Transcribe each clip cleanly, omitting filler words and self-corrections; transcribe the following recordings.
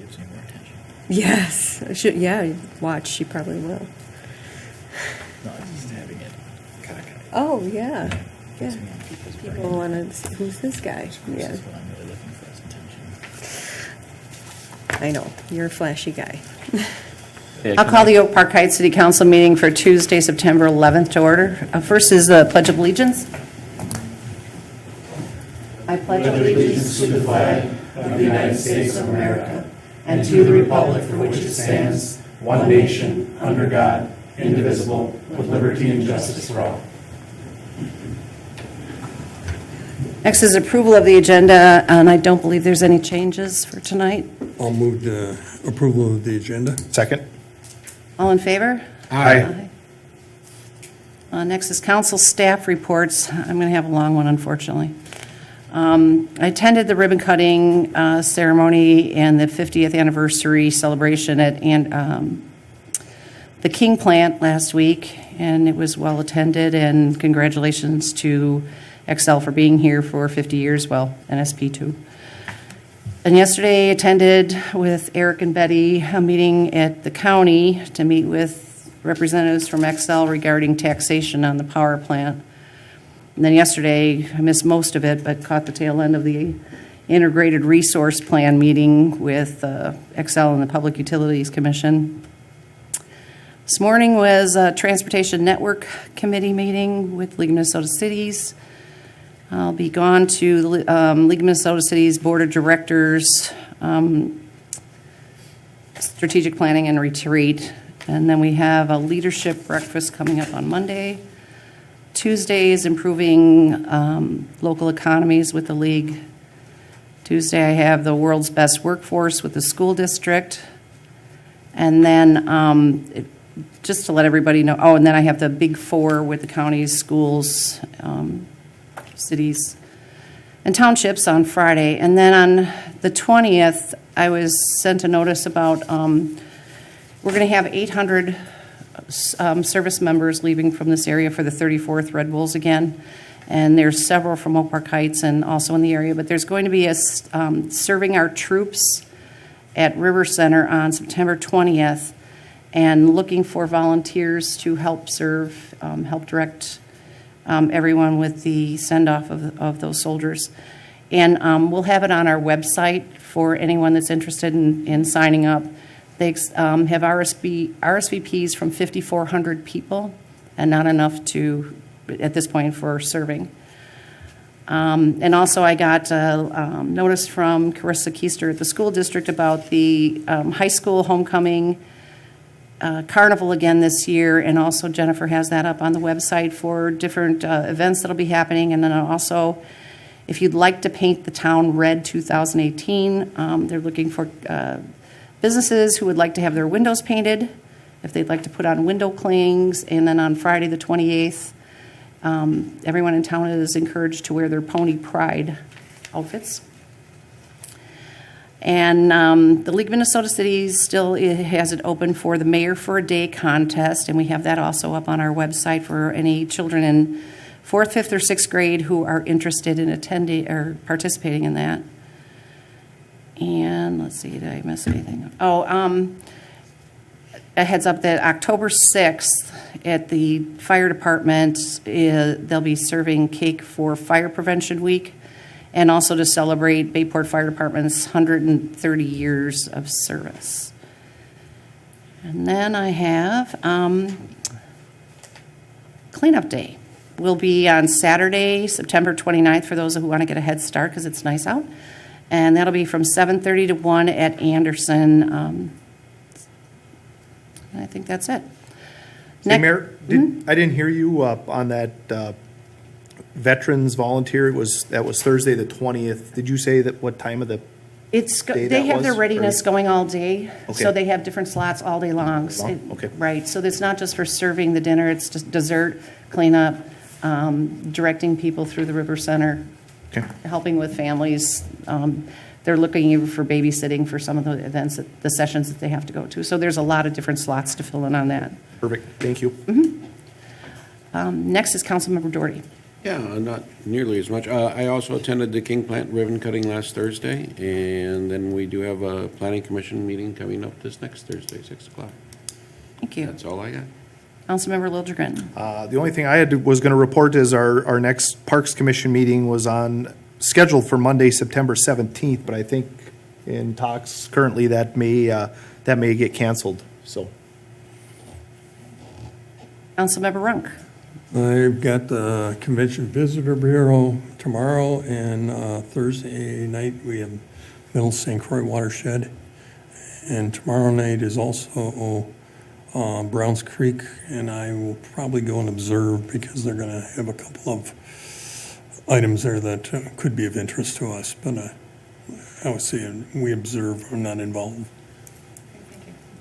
Gives me more attention. Yes. Yeah, watch. She probably will. No, I'm just having it cockeyed. Oh, yeah. Yeah. Gets me on people's brain. People want to see, who's this guy? This Yeah. is what I'm really looking for is attention. I know. You're a flashy guy. I'll call the Oak Park Heights City Council meeting for Tuesday, September 11th to order. First is the Pledge of Allegiance. I pledge allegiance to the flag of the United States of America and to the republic for which it stands, one nation, under God, indivisible, with liberty and justice for all. Next is approval of the agenda, and I don't believe there's any changes for tonight. I'll move the approval of the agenda. Second. All in favor? Aye. Next is council staff reports. I'm going to have a long one, unfortunately. I attended the ribbon cutting ceremony and the 50th anniversary celebration at the King plant last week, and it was well attended, and congratulations to Excel for being here for 50 years, well, NSP too. And yesterday attended with Eric and Betty a meeting at the county to meet with representatives from Excel regarding taxation on the power plant. And then yesterday, I missed most of it, but caught the tail end of the Integrated Resource Plan meeting with Excel and the Public Utilities Commission. This morning was a Transportation Network Committee meeting with League of Minnesota Cities. I'll be gone to the League of Minnesota Cities Board of Directors, Strategic Planning and Retreat. And then we have a leadership breakfast coming up on Monday. Tuesday is improving local economies with the League. Tuesday I have the world's best workforce with the school district. And then just to let everybody know, and then I have the Big Four with the counties, schools, cities, and townships on Friday. And then on the 20th, I was sent a notice about we're going to have 800 service members leaving from this area for the 34th Red Bulls again. And there's several from Oak Park Heights and also in the area. But there's going to be a serving our troops at River Center on September 20th and looking for volunteers to help serve, help direct everyone with the send-off of those soldiers. And we'll have it on our website for anyone that's interested in signing up. They have RSVPs from 5,400 people, and not enough at this point, for serving. And also I got a notice from Carissa Keister at the school district about the high school homecoming carnival again this year, and also Jennifer has that up on the website for different events that'll be happening. And then also, if you'd like to paint the town red 2018, they're looking for businesses who would like to have their windows painted, if they'd like to put on window clings. And then on Friday the 28th, everyone in town is encouraged to wear their Pony Pride outfits. And the League of Minnesota Cities still has it open for the Mayor for a Day contest, and we have that also up on our website for any children in 4th, 5th, or 6th grade who are interested in attending or participating in that. And let's see, did I miss anything? A heads up that October 6th at the fire department, they'll be serving cake for Fire Prevention Week, and also to celebrate Bayport Fire Department's 130 years of service. And then I have Cleanup Day. Will be on Saturday, September 29th, for those who want to get a head start because it's nice out. And that'll be from 7:30 to 1 at Anderson. I think that's it. Hey, Mayor, I didn't hear you on that veterans volunteer. That was Thursday the 20th. Did you say that what time of the day They that have their was, readiness or- going all day, Okay. so they have different slots all day long. Okay. Right, so it's not just for serving the dinner, it's just dessert, cleanup, directing people through the River Center, Okay. helping with families. They're looking even for babysitting for some of the events, the sessions that they have to go to. So there's a lot of different slots to fill in on that. Perfect. Thank you. Next is Councilmember Doherty. Yeah, not nearly as much. I also attended the King Plant ribbon cutting last Thursday, and then we do have a planning commission meeting coming up this next Thursday, 6 o'clock. Thank you. That's all I got. Councilmember Liljegren. The only thing I was going to report is our next Parks Commission meeting was scheduled for Monday, September 17th, but I think in talks currently that may get canceled, so. Councilmember Runk. I've got the Convention Visitor Bureau tomorrow, and Thursday night we have Middle St. Croix Watershed. And tomorrow night is also Browns Creek, and I will probably go and observe because they're going to have a couple of items there that could be of interest to us. But I would say we observe, we're not involved.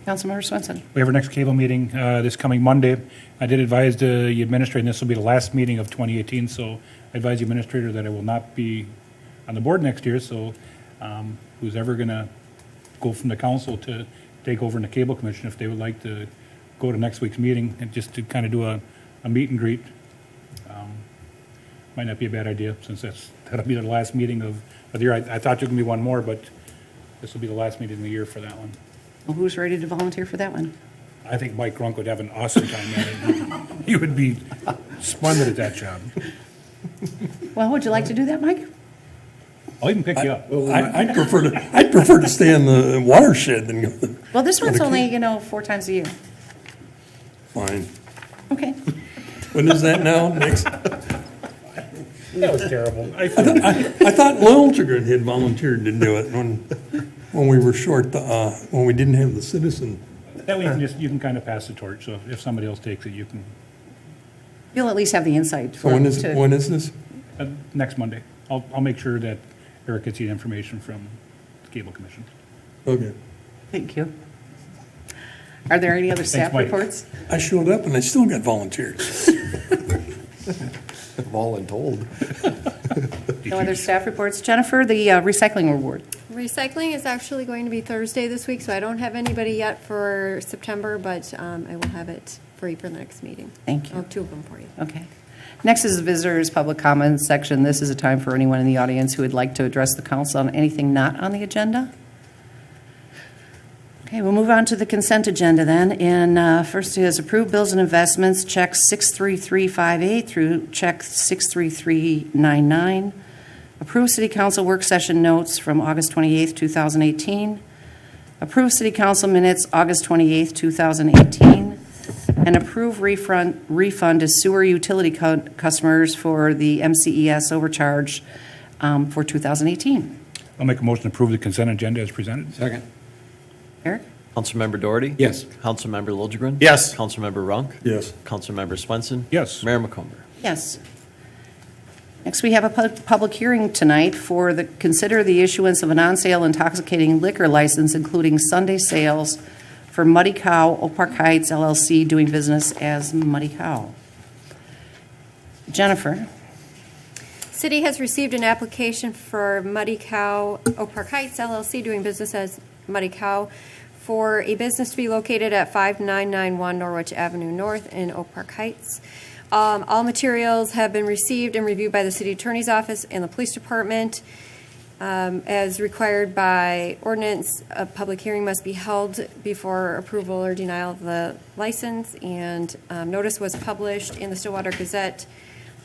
Councilmember Swenson. We have our next cable meeting this coming Monday. I did advise the administrator, and this will be the last meeting of 2018, so I advise the administrator that I will not be on the board next year, so who's ever going to go from the council to take over in the cable commission, if they would like to go to next week's meeting and just to kind of do a meet and greet, might not be a bad idea, since that'll be the last meeting of the year. I thought there was going to be one more, but this will be the last meeting of the year for that one. Well, who's ready to volunteer for that one? I think Mike Grunk would have an awesome time at it. He would be splendid at that job. Well, would you like to do that, Mike? I'll even pick you up. I'd prefer to stay in the watershed than go. Well, this one's Okay. only, 4 times a year. Fine. Okay. When is that now? Next? That was terrible. I thought Liljegren had volunteered to do it when we were short, when we didn't have the citizen. That way you can kind of pass the torch, so if somebody else takes it, you can, You'll at least have the insight. So when is this? next Monday. I'll make sure that Eric gets you the information from the Cable Commission. Okay. Thank you. Are there any other staff Mike. reports? I showed up and I still got volunteered. Voluntold. No other staff reports? Jennifer, the recycling reward. Recycling is actually going to be Thursday this week, so I don't have anybody yet for September, but I will have it for you for the next meeting. Thank you. I'll have 2 of them for you. Okay. Next is the visitors' public comments section. This is a time for anyone in the audience who would like to address the council on anything not on the agenda. Okay, we'll move on to the consent agenda then. And first is approved bills and investments, check 63358 through check 63399. Approved city council work session notes from August 28th, 2018. Approved city council minutes, August 28th, 2018. And approve refund to sewer utility customers for the MCES overcharge for 2018. I'll make a motion to approve the consent agenda as presented. Second. Eric? Councilmember Doherty? Yes. Councilmember Liljegren? Yes. Councilmember Runk? Yes. Councilmember Swenson? Yes. Mayor McComber? Yes. Next, we have a public hearing tonight for consider the issuance of an on-sale intoxicating liquor license, including Sunday sales for Muddy Cow, Oak Park Heights LLC, doing business as Muddy Cow. Jennifer? City has received an application for Muddy Cow, Oak Park Heights LLC, doing business as Muddy Cow, for a business to be located at 5991 Norwich Avenue North in Oak Park Heights. All materials have been received and reviewed by the City Attorney's Office and the Police Department. As required by ordinance, a public hearing must be held before approval or denial of the license, and notice was published in the Stillwater Gazette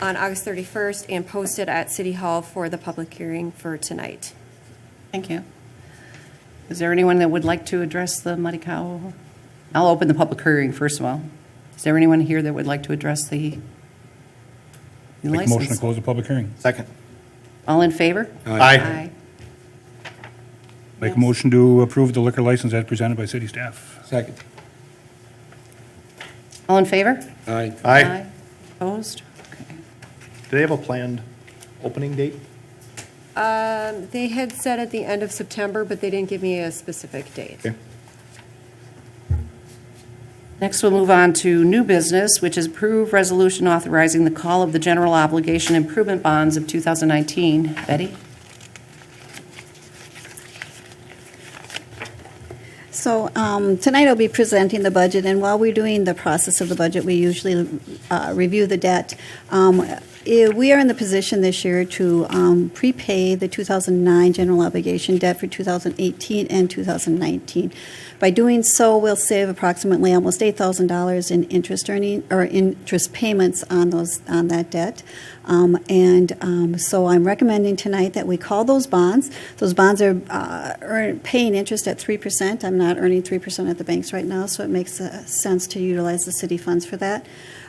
on August 31st and posted at City Hall for the public hearing for tonight. Thank you. Is there anyone that would like to address the Muddy Cow? I'll open the public hearing first of all. Is there anyone here that would like to address the Make a motion to license? close the public hearing. Second. All in favor? Aye. Make a motion to approve the liquor license as presented by city staff. Second. All in favor? Aye. Aye. Opposed? Okay. Do they have a planned opening date? They had said at the end of September, but they didn't give me a specific date. Okay. Next, we'll move on to new business, which is approve resolution authorizing the call of the general obligation improvement bonds of 2019. Betty? So tonight I'll be presenting the budget, and while we're doing the process of the budget, we usually review the debt. We are in the position this year to prepay the 2009 general obligation debt for 2018 and 2019. By doing so, we'll save approximately almost $8,000 in interest payments on that debt. So I'm recommending tonight that we call those bonds. Those bonds are paying interest at 3%. I'm not earning 3% at the banks right now, so it makes sense to utilize the city funds for that.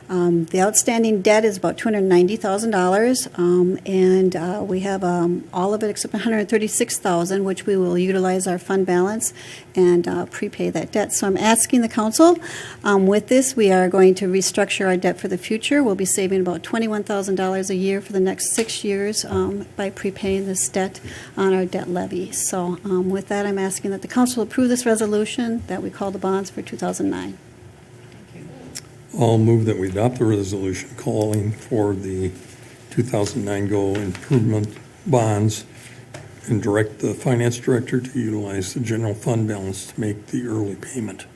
The outstanding debt is about $290,000, and we have all of it except $136,000, which we will utilize our fund balance and prepay that debt. So I'm asking the council, with this, we are going to restructure our debt for the future. We'll be saving about $21,000 a year for the next 6 years by prepaying this debt on our debt levy. So with that, I'm asking that the council approve this resolution that we call the bonds for 2009. I'll move that we adopt the resolution calling for the 2009 GO improvement bonds and direct the finance director to utilize the general fund balance to make the early payment.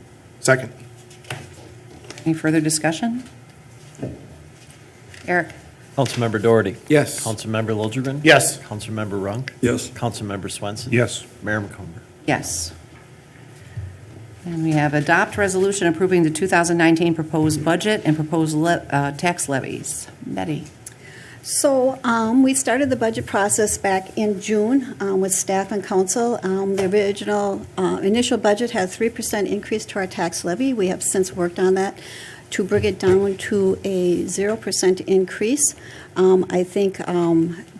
Second. Any further discussion? Eric? Councilmember Doherty. Yes. Councilmember Liljegren. Yes. Councilmember Runk. Yes. Councilmember Swenson. Yes. Mayor McComber. Yes. And we have adopt resolution approving the 2019 proposed budget and proposed tax levies. Betty? So we started the budget process back in June with staff and council. The original initial budget had 3% increase to our tax levy. We have since worked on that to bring it down to a 0% increase. I think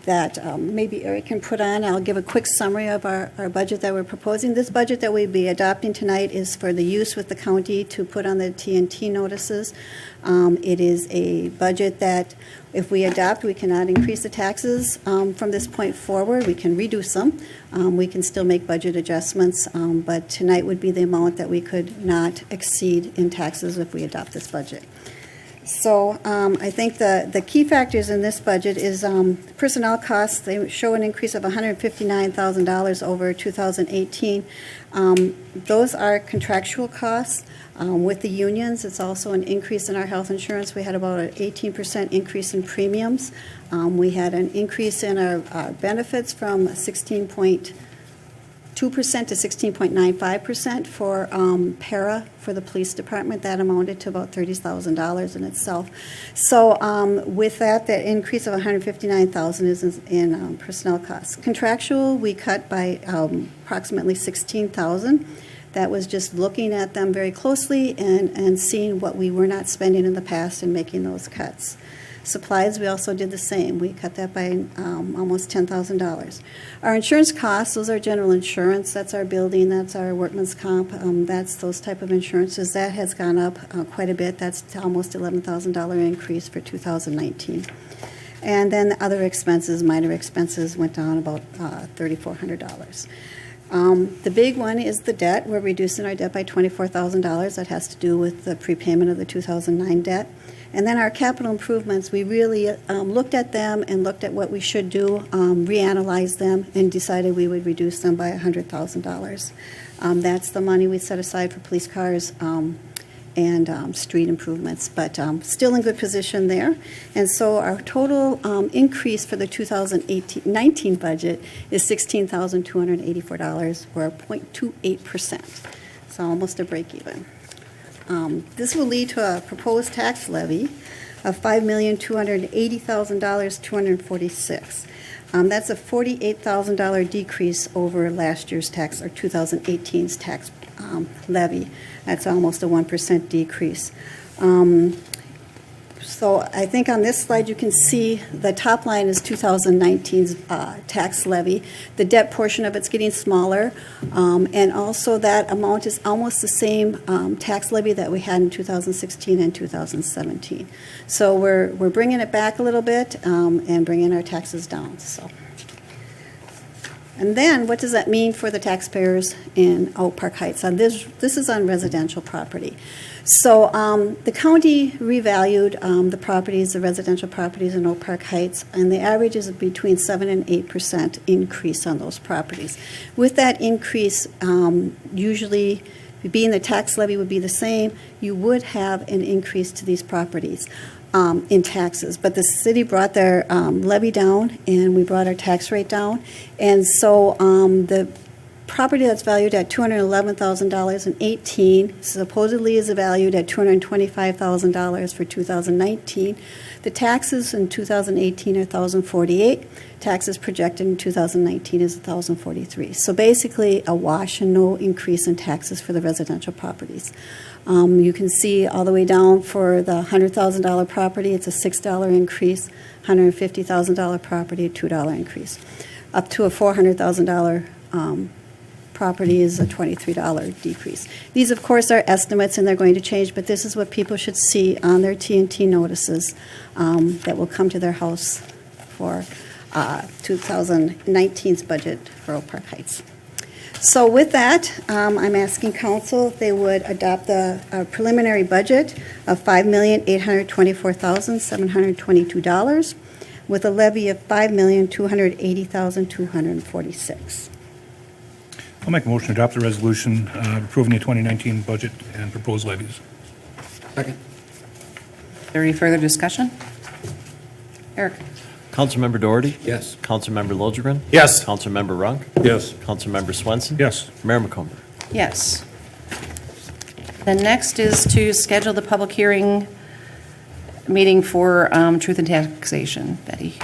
that maybe Eric can put on, I'll give a quick summary of our budget that we're proposing. This budget that we'll be adopting tonight is for the use with the county to put on the TNT notices. It is a budget that if we adopt, we cannot increase the taxes from this point forward. We can reduce them. We can still make budget adjustments, but tonight would be the amount that we could not exceed in taxes if we adopt this budget. So I think the key factors in this budget is personnel costs. They show an increase of $159,000 over 2018. Those are contractual costs. With the unions, it's also an increase in our health insurance. We had about an 18% increase in premiums. We had an increase in our benefits from 16.2% to 16.95% for para for the police department. That amounted to about $30,000 in itself. So with that increase of $159,000 is in personnel costs. Contractual, we cut by approximately $16,000. That was just looking at them very closely and seeing what we were not spending in the past and making those cuts. Supplies, we also did the same. We cut that by almost $10,000. Our insurance costs, those are general insurance. That's our building, that's our workman's comp, that's those type of insurances. That has gone up quite a bit. That's almost $11,000 increase for 2019. And then the other expenses, minor expenses, went down about $3,400. The big one is the debt. We're reducing our debt by $24,000. That has to do with the prepayment of the 2009 debt. And then our capital improvements, we really looked at them and looked at what we should do, reanalyzed them, and decided we would reduce them by $100,000. That's the money we set aside for police cars and street improvements, but still in good position there. And so our total increase for the 2019 budget is $16,284, or 0.28%, so almost a break even. This will lead to a proposed tax levy of $5,280,246. That's a $48,000 decrease over last year's tax, or 2018's tax levy. That's almost a 1% decrease. So I think on this slide you can see the top line is 2019's tax levy. The debt portion of it's getting smaller, and also that amount is almost the same tax levy that we had in 2016 and 2017. So we're bringing it back a little bit and bringing our taxes down. So. And then, what does that mean for the taxpayers in Oak Park Heights? This is on residential property. So the county revalued the properties, the residential properties in Oak Park Heights, and the average is between 7% and 8% increase on those properties. With that increase, usually being the tax levy would be the same, you would have an increase to these properties. in taxes. But the city brought their levy down, and we brought our tax rate down. And so the property that's valued at $211,000 in 18 supposedly is valued at $225,000 for 2019. The taxes in 2018 are $1,048. Taxes projected in 2019 is $1,043. So basically a wash and no increase in taxes for the residential properties. You can see all the way down for the $100,000 property, it's a $6 increase. $150,000 property, a $2 increase. Up to a $400,000 property is a $23 decrease. These, of course, are estimates, and they're going to change, but this is what people should see on their T&T notices that will come to their house for 2019's budget for Oak Park Heights. So with that, I'm asking council if they would adopt the preliminary budget of $5,824,722 with a levy of $5,280,246. I'll make a motion to adopt the resolution approving the 2019 budget and proposed levies. Second. Is there any further discussion? Eric? Councilmember Doherty? Yes. Councilmember Liljegren? Yes. Councilmember Runk? Yes. Councilmember Swenson? Yes. Mayor McComber? Yes. The next is to schedule the public hearing meeting for truth and taxation. Betty?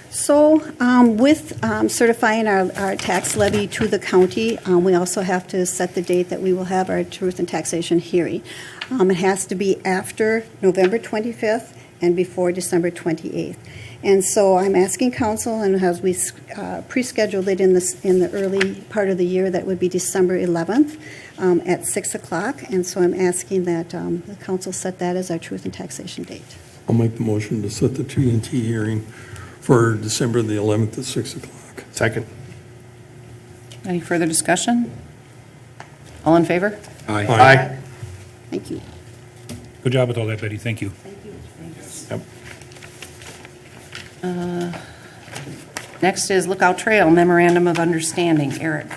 So with certifying our tax levy to the county, we also have to set the date that we will have our truth and taxation hearing. It has to be after November 25th and before December 28th. And so I'm asking council, and as we pre-scheduled it in the early part of the year, that would be December 11th at 6 o'clock. And so I'm asking that the council set that as our truth and taxation date. I'll make the motion to set the T&T hearing for December the 11th at 6 o'clock. Second. Any further discussion? All in favor? Aye. Thank you. Good job with all that, Betty. Thank you. Yep. Next is Lookout Trail Memorandum of Understanding. Eric?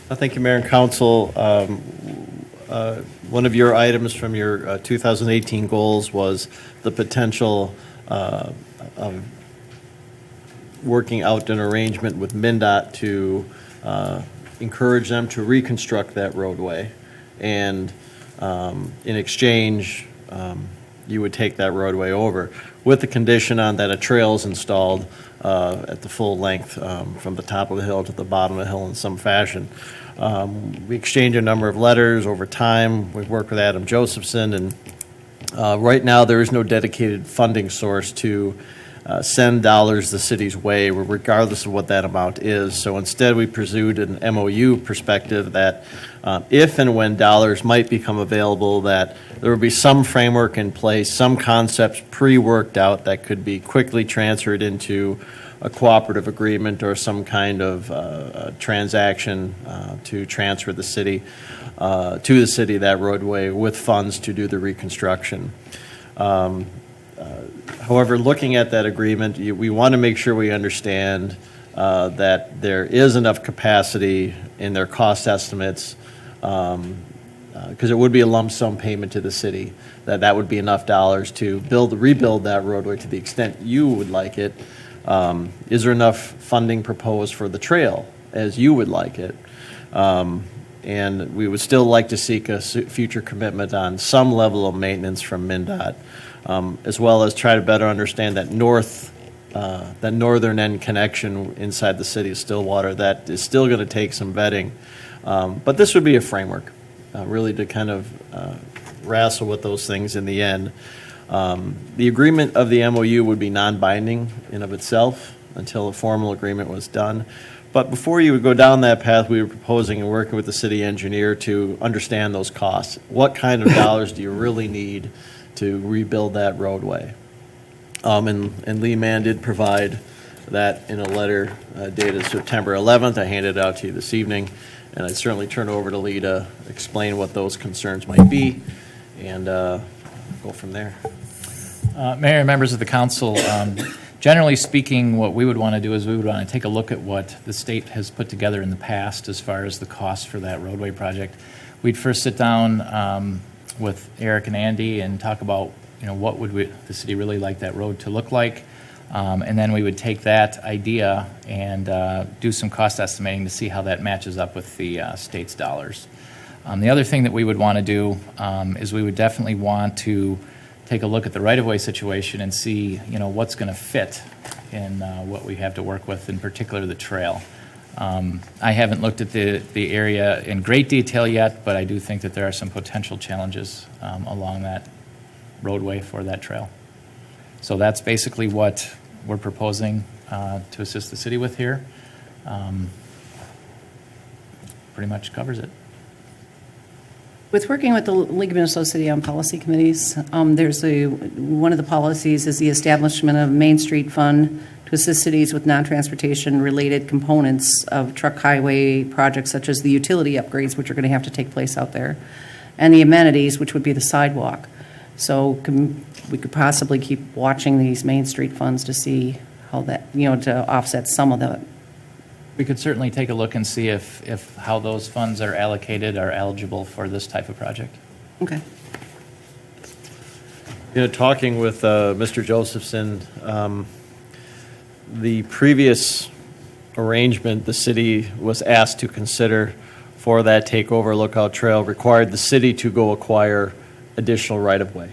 Thank you, Mayor and Council. One of your items from your 2018 goals was the potential of working out an arrangement with MnDOT to encourage them to reconstruct that roadway. And in exchange, you would take that roadway over with the condition on that a trail is installed at the full length from the top of the hill to the bottom of the hill in some fashion. We exchanged a number of letters over time. We've worked with Adam Josephson, and right now there is no dedicated funding source to send dollars the city's way, regardless of what that amount is. So instead, we pursued an MOU perspective that if and when dollars might become available, that there would be some framework in place, some concepts pre-worked out that could be quickly transferred into a cooperative agreement or some kind of transaction to transfer the city to the city that roadway with funds to do the reconstruction. However, looking at that agreement, we want to make sure we understand that there is enough capacity in their cost estimates, because it would be a lump sum payment to the city, that would be enough dollars to rebuild that roadway to the extent you would like it. Is there enough funding proposed for the trail as you would like it? And we would still like to seek a future commitment on some level of maintenance from MnDOT. As well as try to better understand that northern end connection inside the city of Stillwater that is still going to take some vetting. But this would be a framework, really to kind of wrestle with those things in the end. The agreement of the MOU would be non-binding in of itself until a formal agreement was done. But before you would go down that path, we were proposing and working with the city engineer to understand those costs. What kind of dollars do you really need to rebuild that roadway? And Lee Mann did provide that in a letter dated September 11th. I handed it out to you this evening, and I'd certainly turn it over to Lee to explain what those concerns might be, and go from there. Mayor and members of the council, generally speaking, what we would want to do is we would want to take a look at what the state has put together in the past as far as the cost for that roadway project. We'd first sit down with Eric and Andy and talk about what would the city really like that road to look like? And then we would take that idea and do some cost estimating to see how that matches up with the state's dollars. The other thing that we would want to do is we would definitely want to take a look at the right-of-way situation and see, what's going to fit in what we have to work with, in particular the trail. I haven't looked at the area in great detail yet, but I do think that there are some potential challenges along that roadway for that trail. So that's basically what we're proposing to assist the city with here. Pretty much covers it. With working with the League of Minnesota City-owned policy committees, one of the policies is the establishment of Main Street Fund to assist cities with non-transportation related components of truck highway projects such as the utility upgrades, which are going to have to take place out there, and the amenities, which would be the sidewalk. So we could possibly keep watching these Main Street funds to see how that, to offset some of that. We could certainly take a look and see if how those funds are allocated are eligible for this type of project. Okay. Talking with Mr. Josephson, the previous arrangement the city was asked to consider for that takeover Lookout Trail required the city to go acquire additional right-of-way.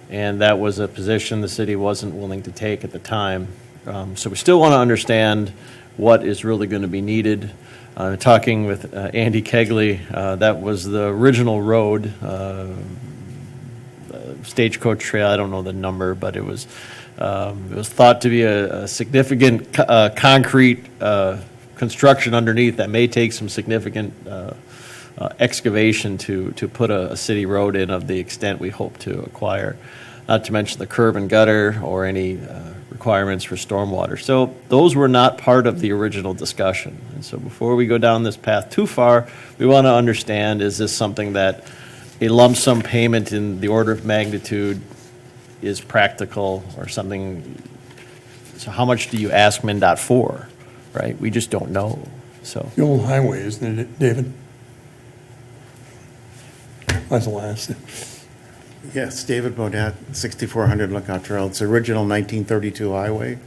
And that was a position the city wasn't willing to take at the time. So we still want to understand what is really going to be needed. Talking with Andy Kegley, that was the original road, Stagecoach Trail, I don't know the number, but it was thought to be a significant concrete construction underneath that may take some significant excavation to put a city road in of the extent we hope to acquire, not to mention the curb and gutter or any requirements for stormwater. So those were not part of the original discussion. And so before we go down this path too far, we want to understand, is this something that a lump sum payment in the order of magnitude is practical or something? So how much do you ask MnDOT for, right? We just don't know. So The old highway, isn't it, David? That's the last. Yes, David Bodett, 6400 Lookout Trail. It's the original 1932 highway.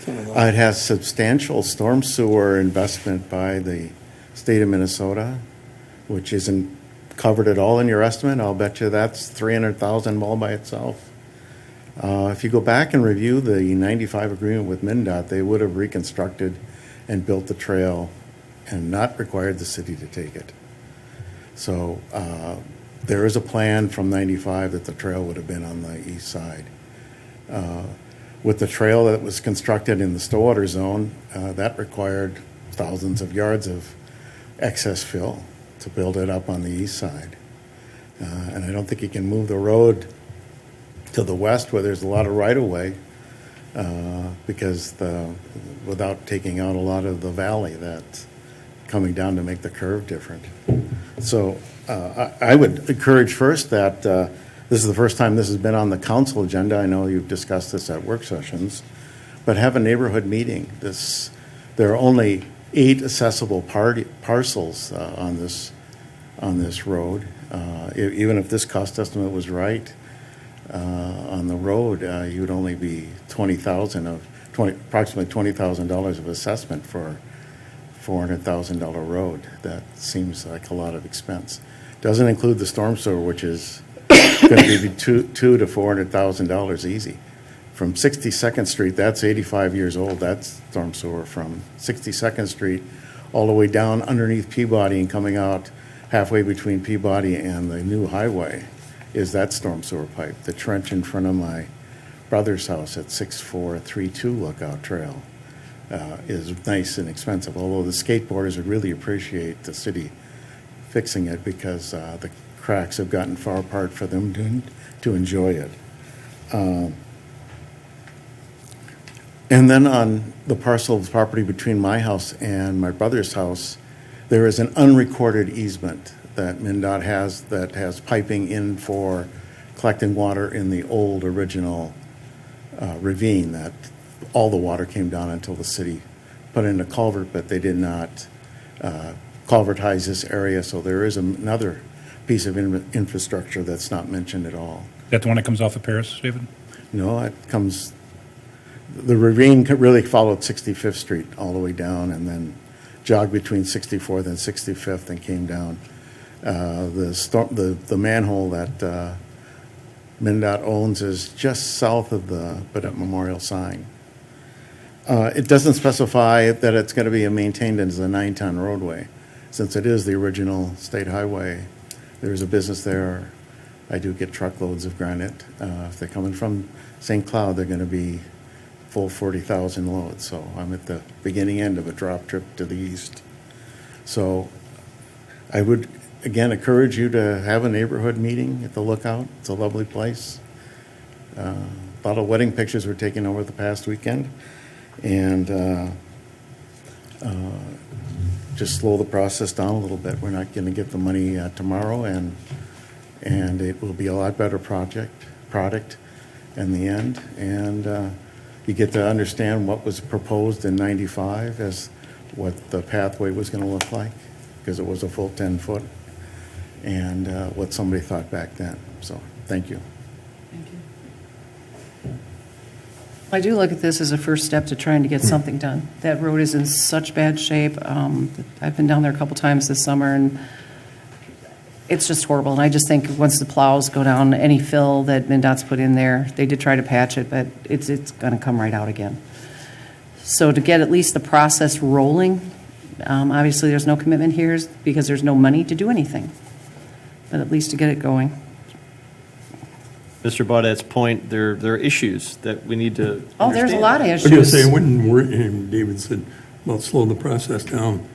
It has substantial storm sewer investment by the state of Minnesota, which isn't covered at all in your estimate. I'll bet you that's $300,000 all by itself. If you go back and review the 95 agreement with MnDOT, they would have reconstructed and built the trail and not required the city to take it. So there is a plan from 95 that the trail would have been on the east side. With the trail that was constructed in the Stillwater zone, that required thousands of yards of excess fill to build it up on the east side. And I don't think you can move the road to the west where there's a lot of right-of-way because without taking out a lot of the valley that's coming down to make the curve different. So I would encourage first that this is the first time this has been on the council agenda. I know you've discussed this at work sessions, but have a neighborhood meeting. There are only 8 accessible parcels on this road. Even if this cost estimate was right on the road, you would only be approximately $20,000 of assessment for $400,000 road. That seems like a lot of expense. Doesn't include the storm sewer, which is going to be $200,000 to $400,000 easy. From 62nd Street, that's 85 years old. That's storm sewer from 62nd Street all the way down underneath Peabody and coming out halfway between Peabody and the new highway is that storm sewer pipe. The trench in front of my brother's house at 6432 Lookout Trail is nice and expensive, although the skateboarders would really appreciate the city fixing it because the cracks have gotten far apart for them to enjoy it. And then on the parcel of property between my house and my brother's house, there is an unrecorded easement that MnDOT has that has piping in for collecting water in the old original ravine that all the water came down until the city put in a culvert, but they did not culvertize this area. So there is another piece of infrastructure that's not mentioned at all. that the one that comes off of Paris, David? No, it comes, the ravine really followed 65th Street all the way down and then jogged between 64th and 65th and came down. The manhole that MnDOT owns is just south of the Bennett Memorial sign. It doesn't specify that it's going to be maintained as a 9-ton roadway. Since it is the original state highway, there's a business there. I do get truckloads of granite. If they're coming from St. Cloud, they're going to be full 40,000 loads. So I'm at the beginning end of a drop trip to the east. So I would, again, encourage you to have a neighborhood meeting at the Lookout. It's a lovely place. A lot of wedding pictures were taken over the past weekend. And just slow the process down a little bit. We're not going to get the money tomorrow, and it will be a lot better product in the end. And you get to understand what was proposed in '95 as what the pathway was going to look like, because it was a full 10-foot, and what somebody thought back then. So, thank you. I do look at this as a first step to trying to get something done. That road is in such bad shape. I've been down there a couple times this summer, and it's just horrible. And I just think once the plows go down, any fill that MnDOT's put in there, they did try to patch it, but it's going to come right out again. So to get at least the process rolling, obviously there's no commitment here because there's no money to do anything, but at least to get it going. Mr. Baudet's point, there are issues that we need to Oh, there's a understand. lot of I was going to issues. say, when David said, well, slow the process down,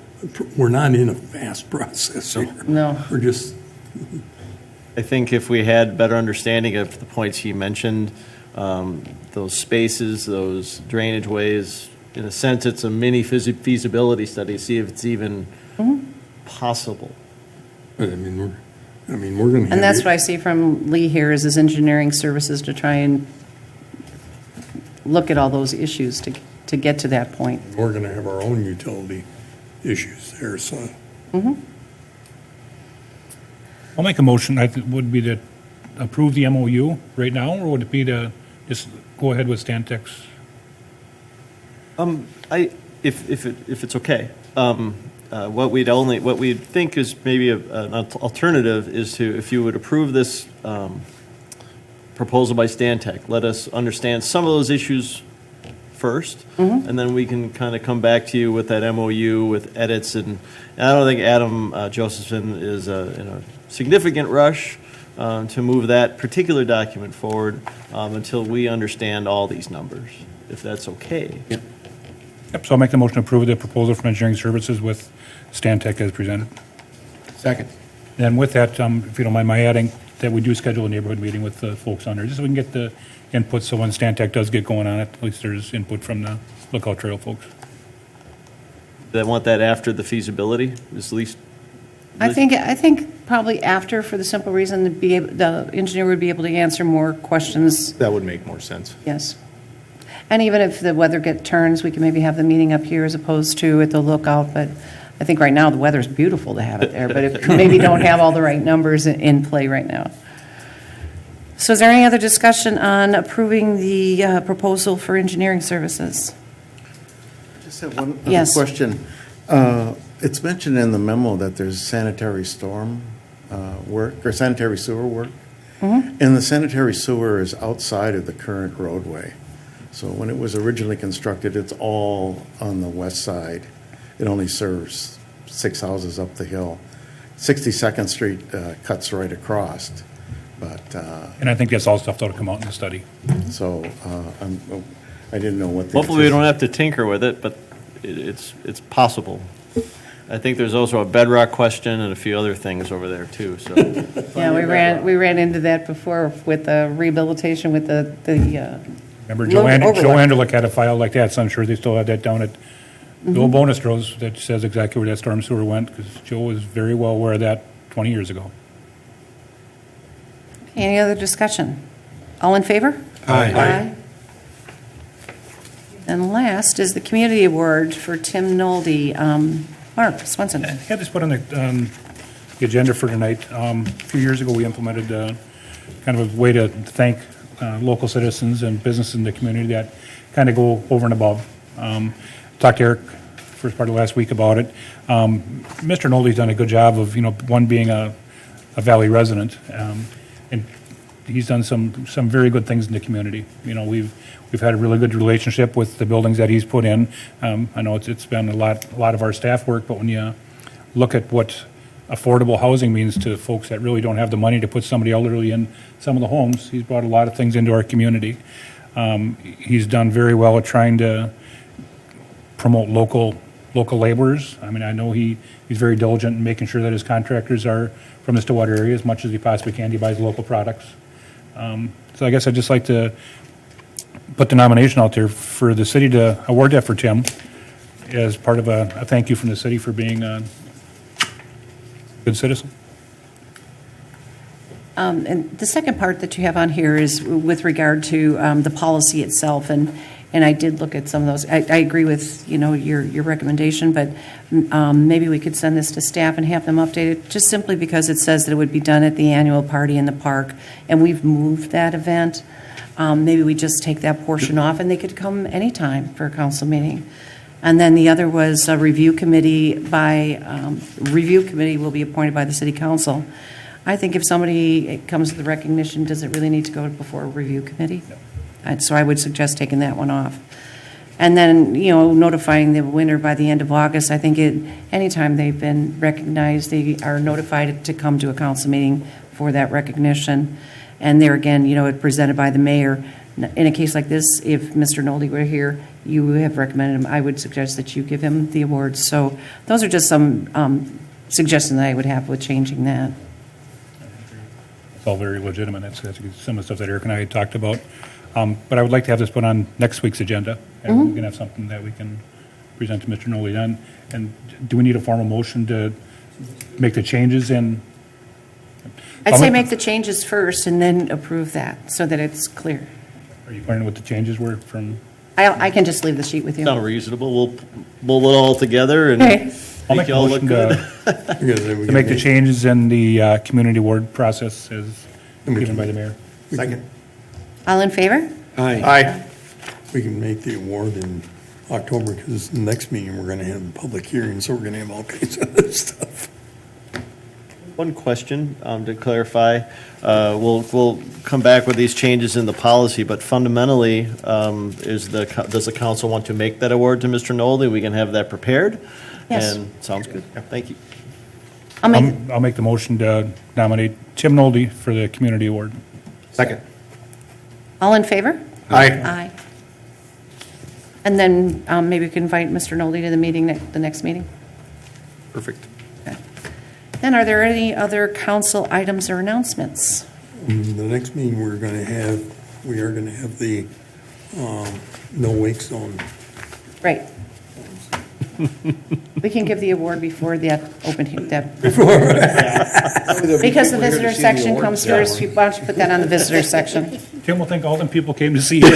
we're not in a fast process here. No. We're just, I think if we had better understanding of the points he mentioned, those spaces, those drainage ways, in a sense, it's a mini feasibility study, see if it's even possible. I mean, we're going to have. And that's what I see from Lee here is his engineering services to try and look at all those issues to get to that point. We're going to have our own utility issues there, so. I'll make a motion, would be to approve the MOU right now, or would it be to just go ahead with Stantec's? If it's okay, what we'd think is maybe an alternative is to, if you would approve this proposal by Stantec, let us understand some of those issues first, and then we can kind of come back to you with that MOU with edits. And I don't think Adam Josephson is in a significant rush to move that particular document forward until we understand all these numbers, if that's okay. Yep, so I'll make the motion to approve the proposal from Engineering Services with Stantec as presented. Second. And with that, if you don't mind my adding, that we do schedule a neighborhood meeting with the folks on there, just so we can get the input, so when Stantec does get going on it, at least there's input from the Lookout Trail folks. They want that after the feasibility, is at least. I think probably after, for the simple reason that the engineer would be able to answer more questions. That would make more sense. Yes. And even if the weather turns, we can maybe have the meeting up here as opposed to at the Lookout. But I think right now the weather's beautiful to have it there, but it maybe don't have all the right numbers in play right now. So is there any other discussion on approving the proposal for engineering services? I just have one other Yes. question. It's mentioned in the memo that there's sanitary storm work, or sanitary sewer work. And the sanitary sewer is outside of the current roadway. So when it was originally constructed, it's all on the west side. It only serves 6 houses up the hill. 62nd Street cuts right across, but, And I think that's all stuff that'll come out in the study. so I didn't know what the. Hopefully we don't have to tinker with it, but it's possible. I think there's also a bedrock question and a few other things over there too, so. Yeah, we ran into that before with the rehabilitation with the Remember, Look over Joe what? Anderlick had a file like that, so I'm sure they still have that down at the old bonus draws that says exactly where that storm sewer went, because Joe was very well aware of that 20 years ago. Any other discussion? All in favor? Aye. And last is the community award for Tim Nolde. Mark Swenson. I had this put on the agenda for tonight. A few years ago, we implemented kind of a way to thank local citizens and businesses in the community that kind of go over and above. Talked to Eric first part of last week about it. Mr. Nolde's done a good job of, one being a Valley resident, and he's done some very good things in the community. We've had a really good relationship with the buildings that he's put in. I know it's been a lot of our staff work, but when you look at what affordable housing means to folks that really don't have the money to put somebody elderly in some of the homes, he's brought a lot of things into our community. He's done very well at trying to promote local laborers. I mean, I know he's very diligent in making sure that his contractors are from the Stillwater area as much as he possibly can. He buys local products. So I guess I'd just like to put the nomination out there for the city to award that for Tim as part of a thank you from the city for being a good citizen. And the second part that you have on here is with regard to the policy itself, and I did look at some of those. I agree with, your recommendation, but maybe we could send this to staff and have them update it, just simply because it says that it would be done at the annual party in the park, and we've moved that event. Maybe we just take that portion off, and they could come anytime for a council meeting. And then the other was a review committee review committee will be appointed by the city council. I think if somebody comes to the recognition, does it really need to go before a review committee? So I would suggest taking that one off. And then, notifying the winner by the end of August. I think anytime they've been recognized, they are notified to come to a council meeting for that recognition. And there again, it's presented by the mayor. In a case like this, if Mr. Nolde were here, you have recommended him, I would suggest that you give him the award. So those are just some suggestions that I would have with changing that. It's all very legitimate. That's some of the stuff that Eric and I had talked about. But I would like to have this put on next week's agenda, and we can have something that we can present to Mr. Nolde on. And do we need a formal motion to make the changes in? I'd say make the changes first and then approve that so that it's clear. Are you finding what the changes were from? I can just leave the sheet with you. Sound reasonable. We'll pull it all together and Okay. I'll make make a y'all look motion good. to make the changes in the community award process as given by the mayor. Second. All in favor? Aye. We can make the award in October, because the next meeting, we're gonna have a public hearing, so we're gonna have all kinds of other stuff. One question to clarify. We'll come back with these changes in the policy, but fundamentally, does the council want to make that award to Mr. Nolde? We can have that prepared? Yes. And sounds good. Thank you. I'll make the motion to nominate Tim Nolde for the community award. Second. All in favor? Aye. Aye. And then maybe we can invite Mr. Nolde to the meeting, the next meeting? Perfect. Okay. Then are there any other council items or announcements? The next meeting, we are gonna have the, no wake zone. Right. We can give the award before that because the visitor section comes first. Why don't you put that on the visitor section? Tim will think all them people came to see him.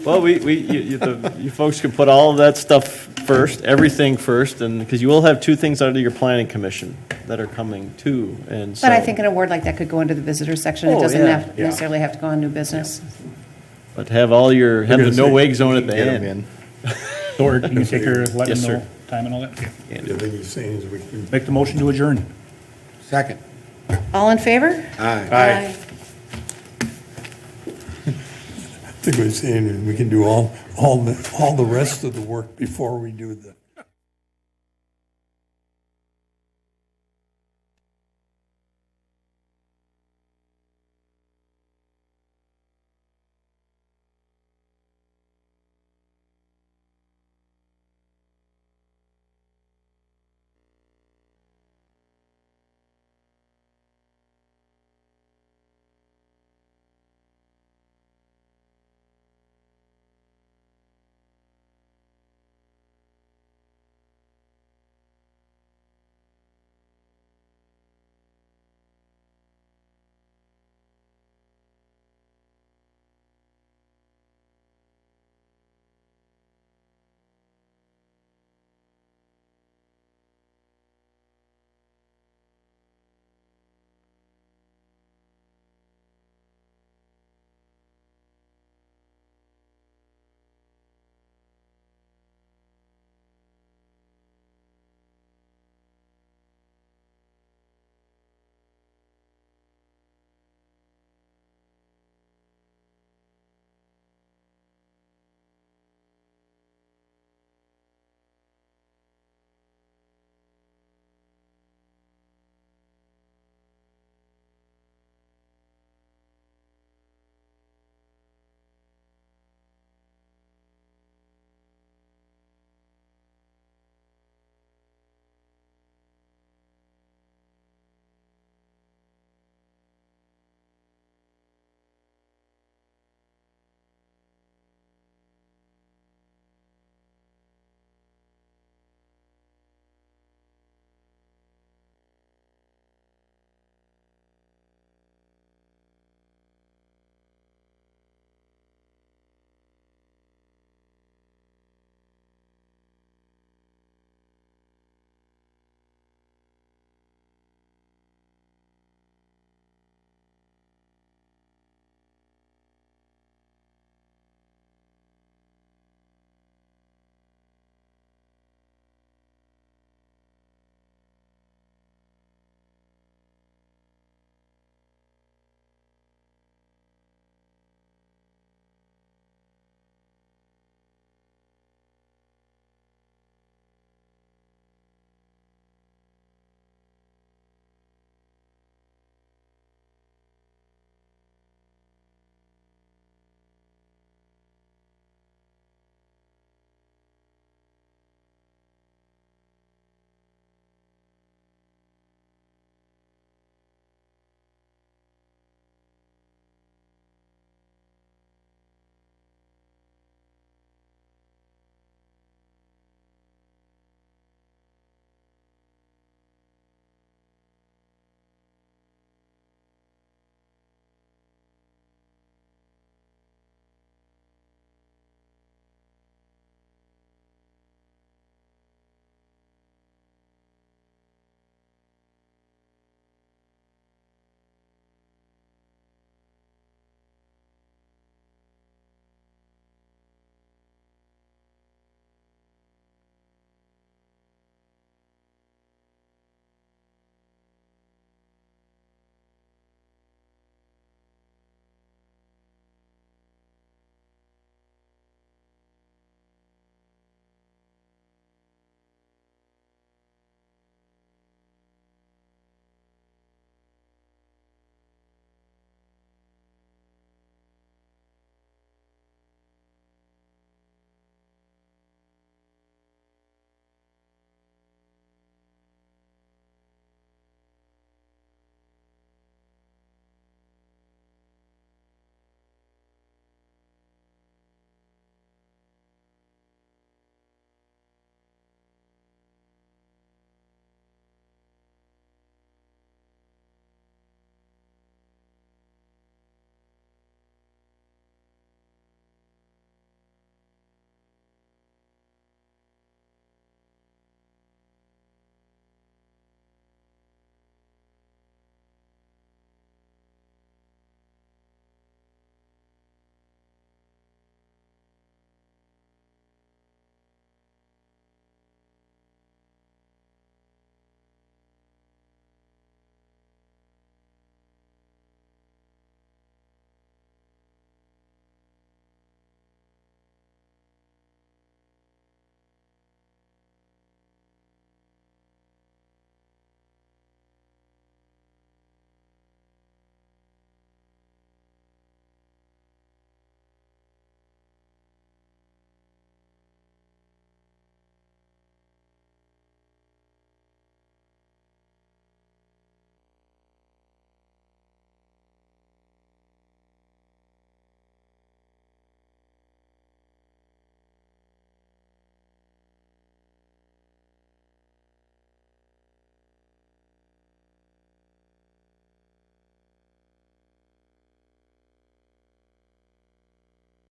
Well, you folks can put all of that stuff first, everything first, and because you will have two things under your planning commission that are coming too, and so. But I think an award like that could go into the visitor section. It Oh, doesn't yeah. necessarily have to go on new business. But have the no wake zone at the Get 'em end. in. Or you can take care of letting Yes, them sir. know time and all that. The other thing he's saying is we can, Make the motion to adjourn. Second. All in favor? Aye. I think what he's saying is we can do all the rest of the work before we do the